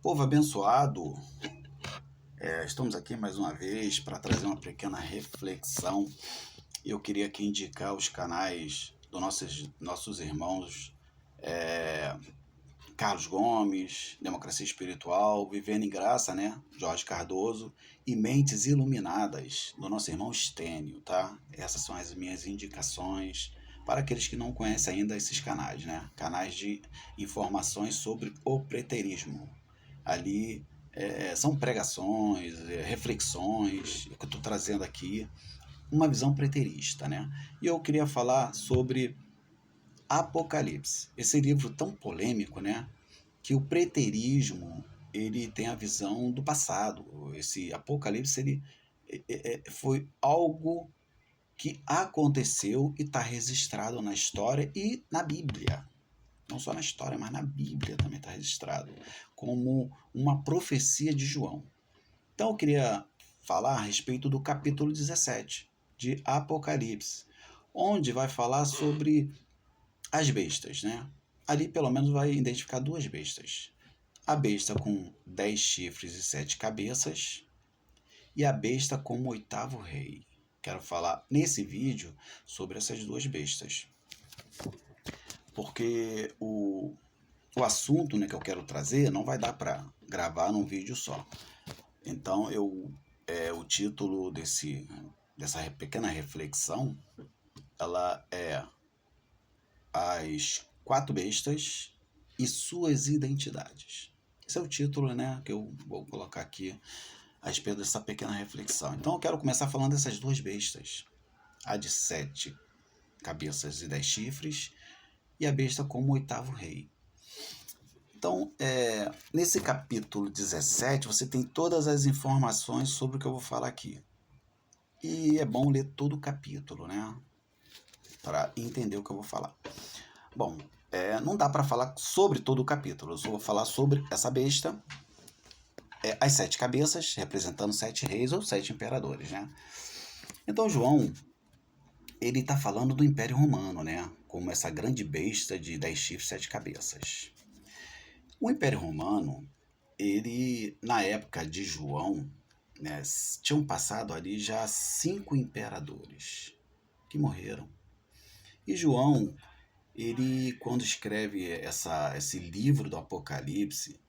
Povo abençoado, estamos aqui mais uma vez para trazer uma pequena reflexão. Eu queria aqui indicar os canais dos nossos irmãos Carlos Gomes, Democracia Espiritual, Vivendo em Graça, né? Jorge Cardoso e Mentes Iluminadas, do nosso irmão Estênio, tá? Essas são as minhas indicações para aqueles que não conhecem ainda esses canais, né? Canais de informações sobre o preterismo. Ali são pregações, reflexões que eu estou trazendo aqui, uma visão preterista, né? E eu queria falar sobre Apocalipse, esse livro tão polêmico, né? Que o preterismo ele tem a visão do passado. Esse Apocalipse foi algo que aconteceu e está registrado na história e na Bíblia. Não só na história, mas na Bíblia também está registrado como uma profecia de João. Então eu queria falar a respeito do capítulo 17 de Apocalipse, onde vai falar sobre as bestas, né? Ali pelo menos vai identificar duas bestas. A besta com 10 chifres e 7 cabeças e a besta como o oitavo rei. Quero falar nesse vídeo sobre essas duas bestas. Porque o assunto, né, que eu quero trazer não vai dar para gravar num vídeo só. Então o título dessa pequena reflexão, ela é As Quatro Bestas e Suas Identidades. Esse é o título, né, que eu vou colocar aqui a respeito dessa pequena reflexão. Então eu quero começar falando dessas duas bestas. A de 7 cabeças e 10 chifres e a besta como o oitavo rei. Então, nesse capítulo 17, você tem todas as informações sobre o que eu vou falar aqui. E é bom ler todo o capítulo, né? Para entender o que eu vou falar. Bom, não dá para falar sobre todo o capítulo. Eu só vou falar sobre essa besta, as 7 cabeças, representando 7 reis ou 7 imperadores, né? Então, João, ele está falando do Império Romano, né? Como essa grande besta de 10 chifres e 7 cabeças. O Império Romano, ele, na época de João, né, tinham passado ali já 5 imperadores que morreram. E João, ele, quando escreve esse livro do Apocalipse,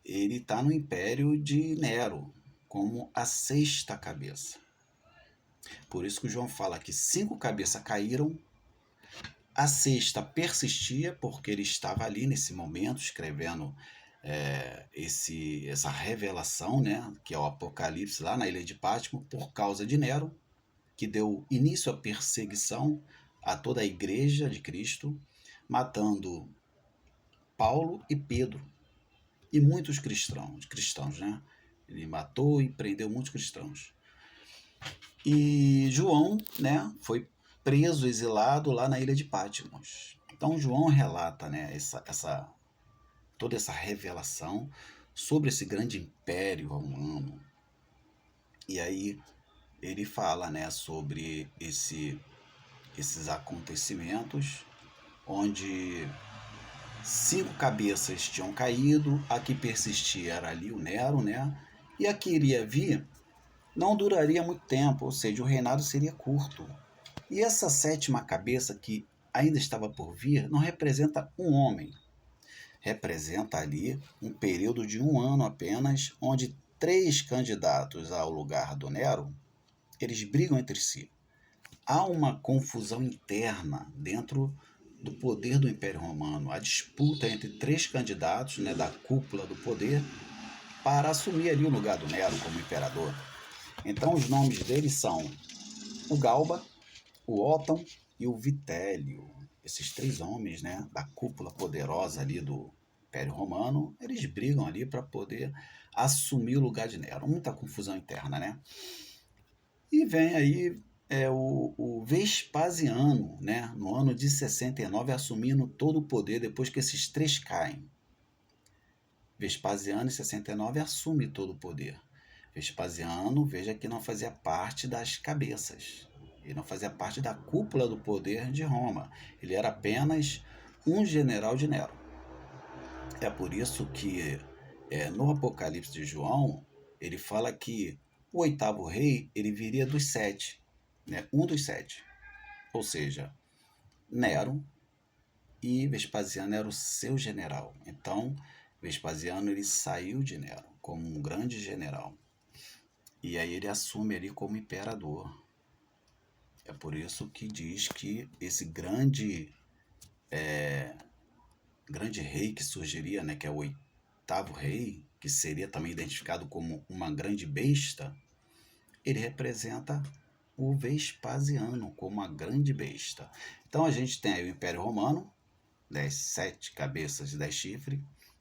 ele está no Império de Nero, como a 6ª cabeça. Por isso que João fala que 5 cabeças caíram, a 6ª persistia, porque ele estava ali nesse momento escrevendo essa revelação, né, que é o Apocalipse lá na ilha de Patmos, por causa de Nero, que deu início à perseguição a toda a igreja de Cristo, matando Paulo e Pedro e muitos cristãos, né? Ele matou e prendeu muitos cristãos. E João, né, foi preso, exilado lá na ilha de Patmos. Então João relata, né, toda essa revelação sobre esse grande império romano. E aí ele fala, né, sobre esses acontecimentos, onde 5 cabeças tinham caído, a que persistia era ali o Nero, né, e a que iria vir não duraria muito tempo, ou seja, o reinado seria curto. E essa 7ª cabeça que ainda estava por vir não representa um homem, representa ali um período de 1 ano apenas, onde 3 candidatos ao lugar do Nero, eles brigam entre si. Há uma confusão interna dentro do poder do Império Romano, a disputa entre 3 candidatos, né, da cúpula do poder, para assumir ali o lugar do Nero como imperador. Então os nomes deles são o Galba, o Otton e o Vitélio. Esses 3 homens, né, da cúpula poderosa ali do Império Romano, eles brigam ali para poder assumir o lugar de Nero. Muita confusão interna, né? E vem aí o Vespasiano, né, no ano de 69, assumindo todo o poder depois que esses 3 caem. Vespasiano, em 69, assume todo o poder. Vespasiano, veja que não fazia parte das cabeças. Ele não fazia parte da cúpula do poder de Roma. Ele era apenas um general de Nero. É por isso que No Apocalipse de João, ele fala que o oitavo rei ele viria dos sete, né? Um dos sete. Ou seja, Nero e Vespasiano era o seu general. Então, Vespasiano ele saiu de Nero como um grande general. E aí ele assume ali como imperador. É por isso que diz que esse grande rei que surgiria, né, que é o oitavo rei, que seria também identificado como uma grande besta, ele representa o Vespasiano como uma grande besta. Então a gente tem aí o Império Romano, 7 cabeças e 10 chifres.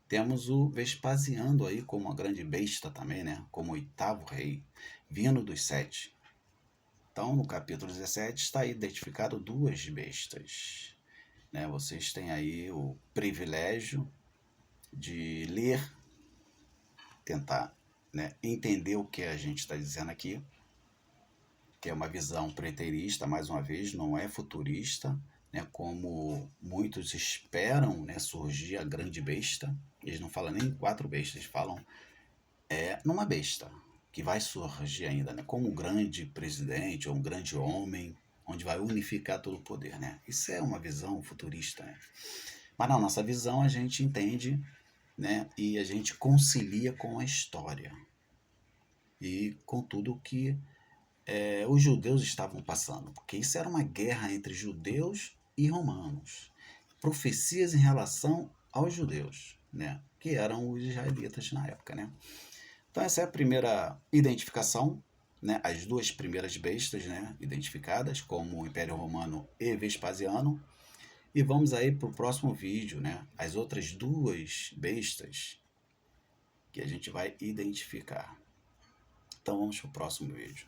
Temos o Vespasiano aí como uma grande besta também, né? Como oitavo rei, vindo dos sete. Então, no capítulo 17 está identificado duas bestas. Né? Vocês têm aí o privilégio de ler, tentar, né, entender o que a gente está dizendo aqui, que é uma visão preterista, mais uma vez, não é futurista, né, como muitos esperam, né, surgir a grande besta. Eles não falam nem em quatro bestas, eles falam numa besta que vai surgir ainda, né, como um grande presidente ou um grande homem, onde vai unificar todo o poder. Né? Isso é uma visão futurista. Né? Mas na nossa visão a gente entende, né, e a gente concilia com a história e com tudo que os judeus estavam passando, porque isso era uma guerra entre judeus e romanos. Profecias em relação aos judeus, né, que eram os israelitas na época. Né? Então essa é a primeira identificação, né, as duas primeiras bestas, né, identificadas como o Império Romano e Vespasiano. E vamos aí para o próximo vídeo, né, as outras duas bestas que a gente vai identificar. Então vamos para o próximo vídeo.